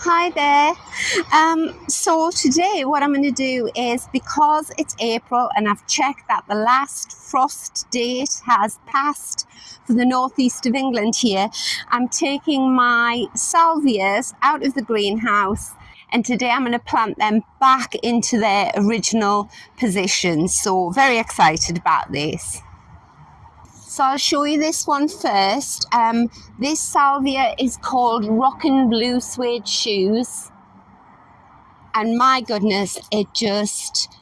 Hi there. So today what I'm going to do is, because it's April and I've checked that the last frost date has passed for the northeast of England here, I'm taking my salvias out of the greenhouse, and today I'm going to plant them back into their original position. So very excited about this. So I'll show you this one first. This salvia is called Rockin' Blue Suede Shoes. And my goodness, it just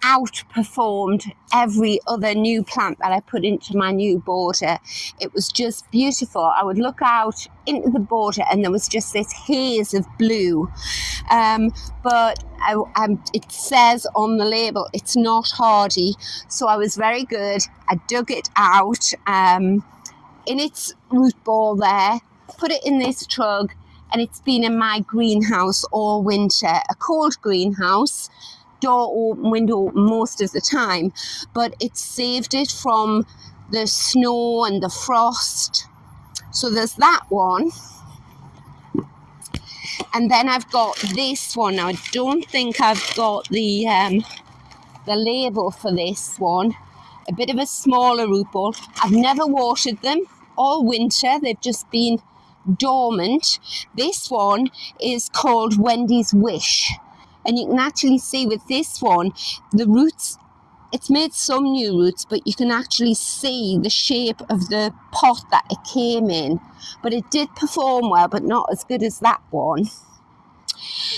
outperformed every other new plant that I put into my new border. It was just beautiful. I would look out into the border and there was just this haze of blue. But it says on the label it's not hardy, so I was very good. I dug it out in its root ball there, put it in this trug, and it's been in my greenhouse all winter. A cold greenhouse, door open, window open most of the time, but it saved it from the snow and the frost. So there's that one. And then I've got this one. Now I don't think I've got the label for this one. A bit of a smaller root ball. I've never watered them all winter. They've just been dormant. This one is called Wendy's Wish. And you can actually see with this one, the roots, it's made some new roots, but you can actually see the shape of the pot that it came in. But it did perform well, but not as good as that one.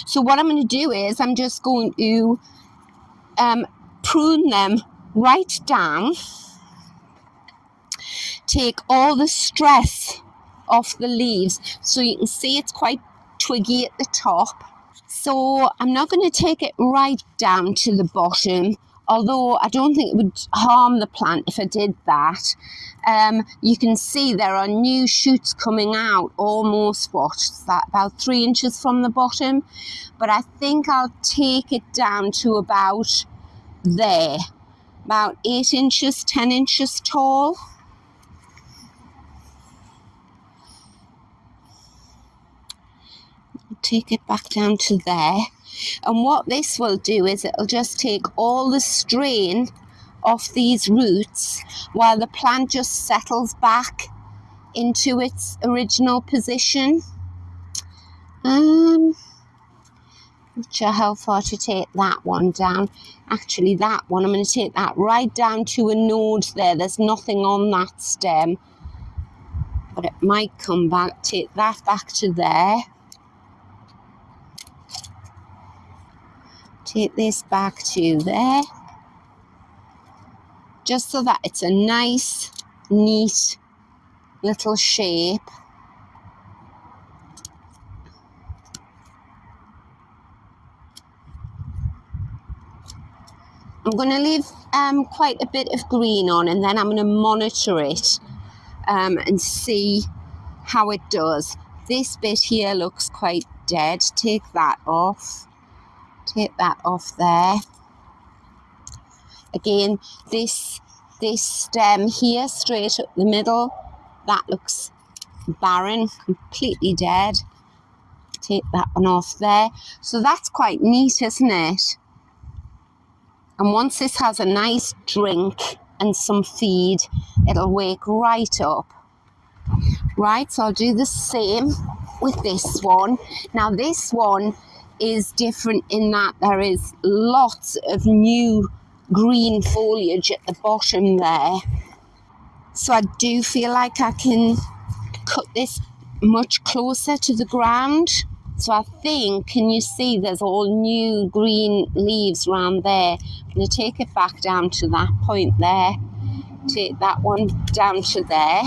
So what I'm going to do is I'm just going to prune them right down, take all the stress off the leaves. So you can see it's quite twiggy at the top. So I'm not going to take it right down to the bottom, although I don't think it would harm the plant if I did that. You can see there are new shoots coming out, almost about 3 inches from the bottom. But I think I'll take it down to about there, about 8 inches, 10 inches tall. Take it back down to there, and what this will do is it'll just take all the strain off these roots while the plant just settles back into its original position. Not sure how far to take that one down. Actually, that one I'm going to take that right down to a node there. There's nothing on that stem, but it might come back. Take that back to there. Take this back to there, just so that it's a nice, neat little shape. I'm going to leave quite a bit of green on, and then I'm going to monitor it and see how it does. This bit here looks quite dead. Take that off. Take that off there. Again, this stem here, straight up the middle, that looks barren, completely dead. Take that one off there. So that's quite neat, isn't it? And once this has a nice drink and some feed, it'll wake right up. Right, so I'll do the same with this one. Now this one is different in that there is lots of new green foliage at the bottom there. So I do feel like I can cut this much closer to the ground. So I think, can you see there's all new green leaves around there? I'm going to take it back down to that point there. Take that one down to there.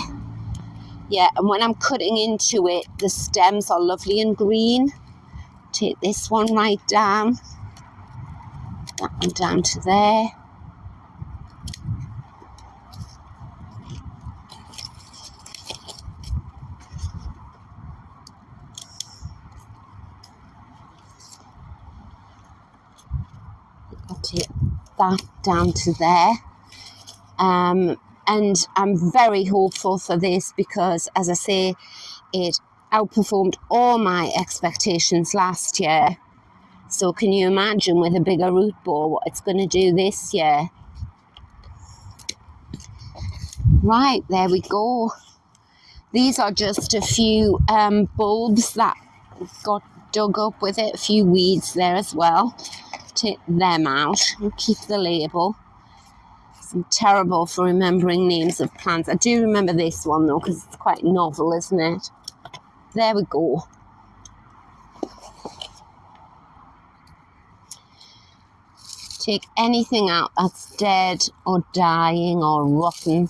Yeah, and when I'm cutting into it, the stems are lovely and green. Take this one right down, that one down to there. I'll take that down to there. And I'm very hopeful for this because, as I say, it outperformed all my expectations last year. So can you imagine with a bigger root ball what it's going to do this year? Right, there we go. These are just a few bulbs that got dug up with it, a few weeds there as well. Take them out and keep the label. I'm terrible for remembering names of plants. I do remember this one though, because it's quite novel, isn't it? There we go. Take anything out that's dead or dying or rotten.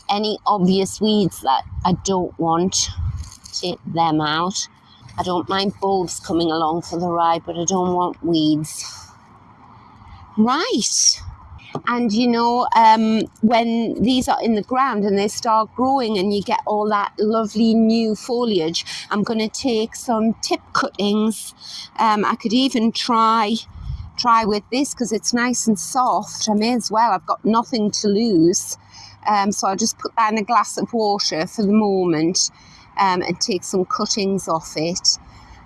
Any obvious weeds that I don't want, take them out. I don't mind bulbs coming along for the ride, but I don't want weeds. Right. And you know, when these are in the ground and they start growing and you get all that lovely new foliage, I'm going to take some tip cuttings. I could even try with this because it's nice and soft. I may as well. I've got nothing to lose. So I'll just put that in a glass of water for the moment and take some cuttings off it.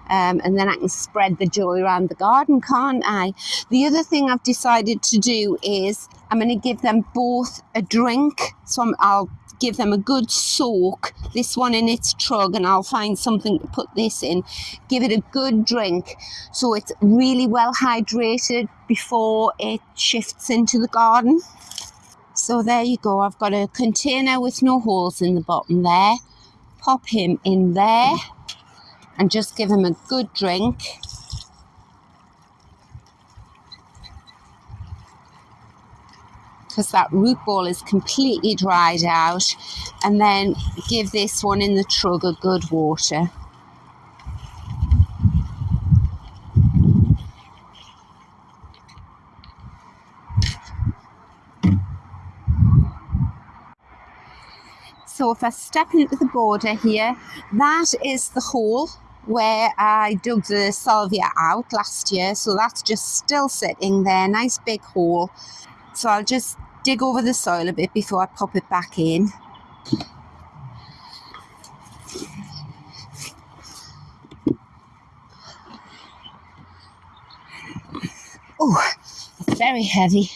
And then I can spread the joy around the garden, can't I? The other thing I've decided to do is I'm going to give them both a drink. So I'll give them a good soak, this one in its trug, and I'll find something to put this in. Give it a good drink so it's really well hydrated before it shifts into the garden. So there you go. I've got a container with no holes in the bottom there. Pop him in there and just give him a good drink. Because that root ball is completely dried out. And then give this one in the trug a good water. So if I step into the border here, that is the hole where I dug the salvia out last year. So that's just still sitting there, nice big hole. So I'll just dig over the soil a bit before I pop it back in. Oh, it's very heavy.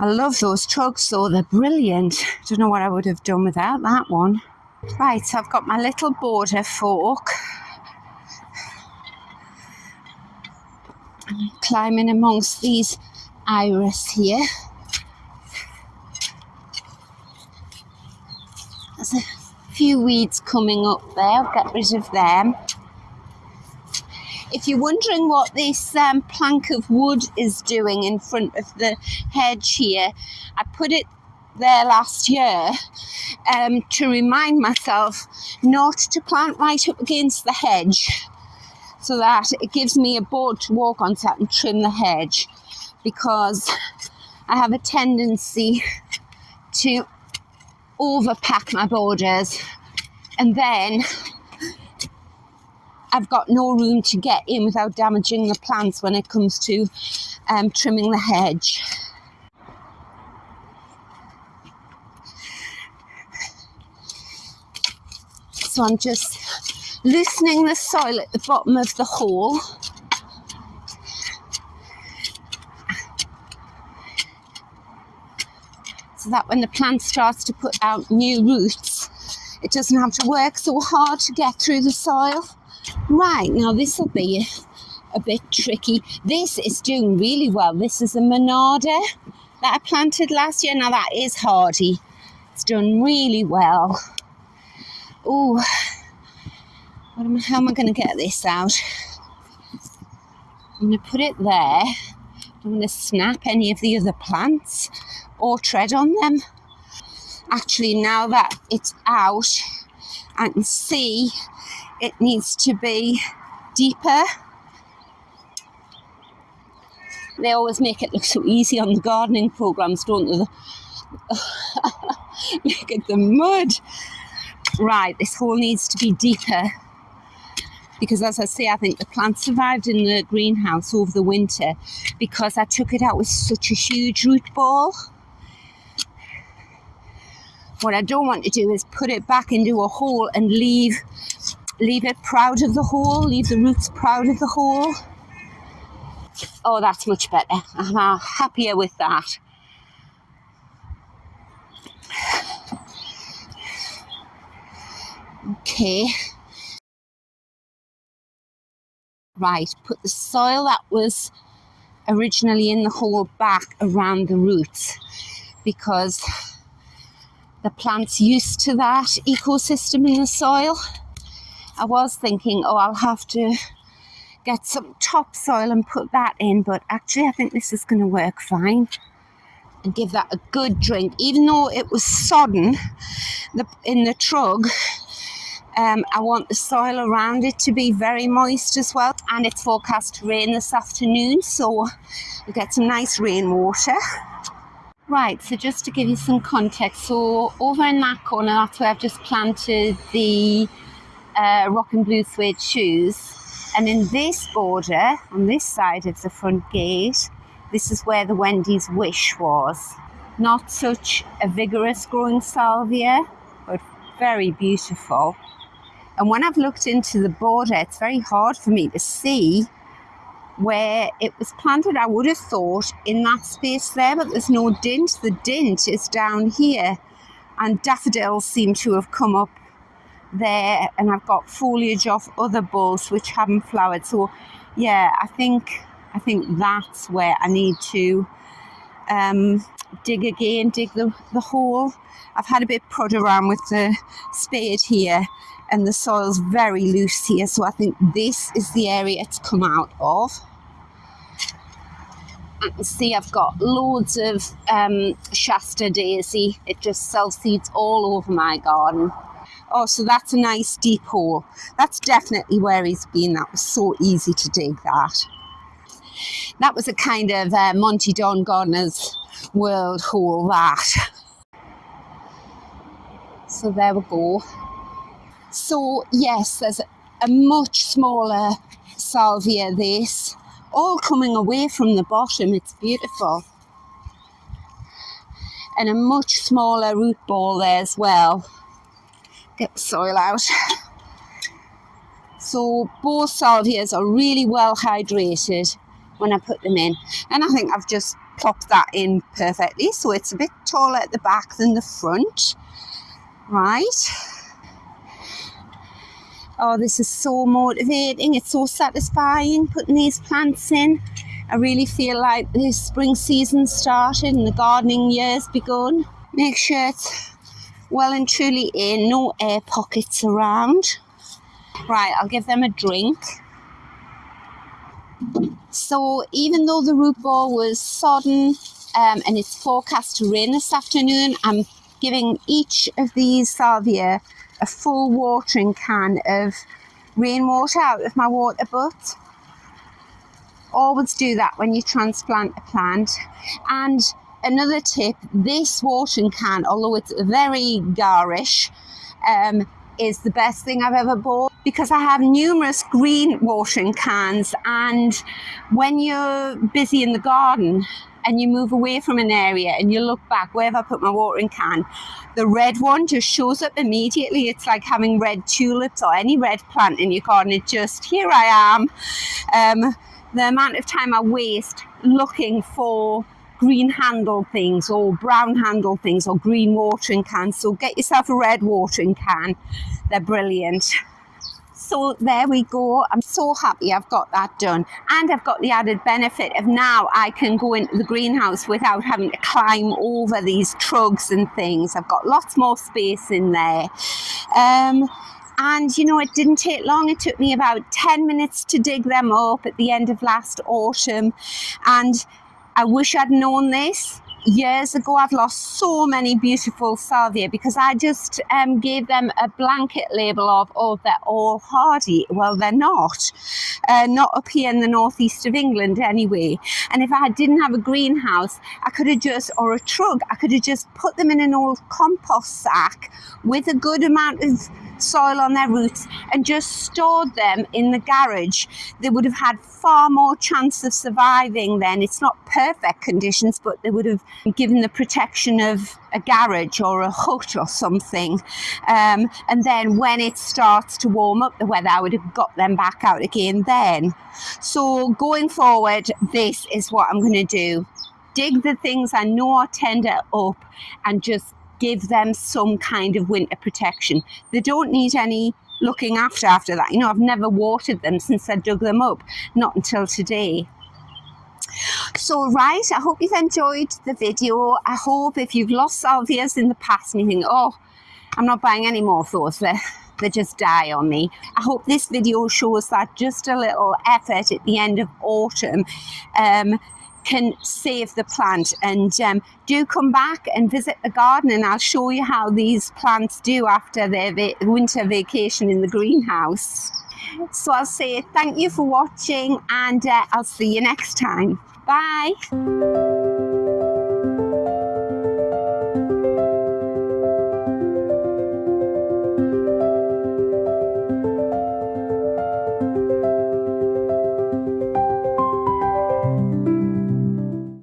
I love those trugs though, they're brilliant. Don't know what I would have done without that one. Right, so I've got my little border fork. I'm climbing amongst these iris here. There's a few weeds coming up there, I'll get rid of them. If you're wondering what this plank of wood is doing in front of the hedge here, I put it there last year to remind myself not to plant right up against the hedge, so that it gives me a board to walk on so I can trim the hedge, because I have a tendency to overpack my borders and then I've got no room to get in without damaging the plants when it comes to trimming the hedge. So I'm just loosening the soil at the bottom of the hole. So that when the plant starts to put out new roots, it doesn't have to work so hard to get through the soil. Right, now this will be a bit tricky. This is doing really well. This is a monarda that I planted last year. Now that is hardy. It's done really well. Oh, how am I going to get this out? I'm going to put it there. I'm going to snap any of the other plants or tread on them. Actually, now that it's out, I can see it needs to be deeper. They always make it look so easy on the gardening programs, don't they? Look at the mud. Right, this hole needs to be deeper, because as I say, I think the plant survived in the greenhouse over the winter because I took it out with such a huge root ball. What I don't want to do is put it back into a hole and leave it proud of the hole, leave the roots proud of the hole. Oh, that's much better. I'm happier with that. Okay. Right, put the soil that was originally in the hole back around the roots, because the plant's used to that ecosystem in the soil. I was thinking, oh, I'll have to get some topsoil and put that in, but actually I think this is going to work fine. And give that a good drink. Even though it was sodden in the trug, I want the soil around it to be very moist as well. And it's forecast to rain this afternoon, so we'll get some nice rainwater. Right, so just to give you some context, so over in that corner, that's where I've just planted the rock and blue suede shoes. And in this border, on this side of the front gate, this is where the Wendy's Wish was. Not such a vigorous growing salvia, but very beautiful. And when I've looked into the border, it's very hard for me to see where it was planted. I would have thought in that space there, but there's no dint. The dint is down here, and daffodils seem to have come up there, and I've got foliage off other bulbs which haven't flowered. So yeah, I think that's where I need to dig the hole. I've had a bit prod around with the spade here, and the soil's very loose here, so I think this is the area it's come out of. You can see I've got loads of Shasta daisy. It just self-seeds all over my garden. Oh, so that's a nice deep hole. That's definitely where he's been. That was so easy to dig that. That was a kind of Monty Don Gardener's World hole, that. So there we go. So yes, there's a much smaller salvia, this, all coming away from the bottom. It's beautiful. And a much smaller root ball there as well. Get the soil out. So both salvias are really well hydrated when I put them in. And I think I've just plopped that in perfectly. So it's a bit taller at the back than the front. Right. Oh, this is so motivating. It's so satisfying putting these plants in. I really feel like the spring season started and the gardening year's begun. Make sure it's well and truly in, no air pockets around. Right, I'll give them a drink. So even though the root ball was sodden and it's forecast to rain this afternoon, I'm giving each of these salvia a full watering can of rainwater out of my water butt. Always do that when you transplant a plant. And another tip, this watering can, although it's very garish, is the best thing I've ever bought, because I have numerous green watering cans, and when you're busy in the garden and you move away from an area and you look back, where have I put my watering can? The red one just shows up immediately. It's like having red tulips or any red plant in your garden. It just, here I am. The amount of time I waste looking for green handle things or brown handle things or green watering cans. So get yourself a red watering can. They're brilliant. So there we go. I'm so happy I've got that done. And I've got the added benefit of now I can go into the greenhouse without having to climb over these trugs and things. I've got lots more space in there. And, you know, it didn't take long. It took me about 10 minutes to dig them up at the end of last autumn. And I wish I'd known this years ago. I've lost so many beautiful salvia because I just gave them a blanket label of, oh, they're all hardy. Well, they're not. Not up here in the northeast of England anyway. And if I didn't have a greenhouse, I could have just, or a trug, I could have just put them in an old compost sack with a good amount of soil on their roots and just stored them in the garage, they would have had far more chance of surviving then. It's not perfect conditions, but they would have given the protection of a garage or a hut or something. And then when it starts to warm up, the weather, I would have got them back out again then. So going forward, this is what I'm going to do. Dig the things I know are tender up and just give them some kind of winter protection. They don't need any looking after that. You know, I've never watered them since I dug them up, not until today. So right, I hope you've enjoyed the video. I hope if you've lost salvias in the past and you think, oh, I'm not buying any more of those, they just die on me. I hope this video shows that just a little effort at the end of autumn can save the plant. And do come back and visit the garden and I'll show you how these plants do after their winter vacation in the greenhouse. So I'll say thank you for watching and I'll see you next time. Bye.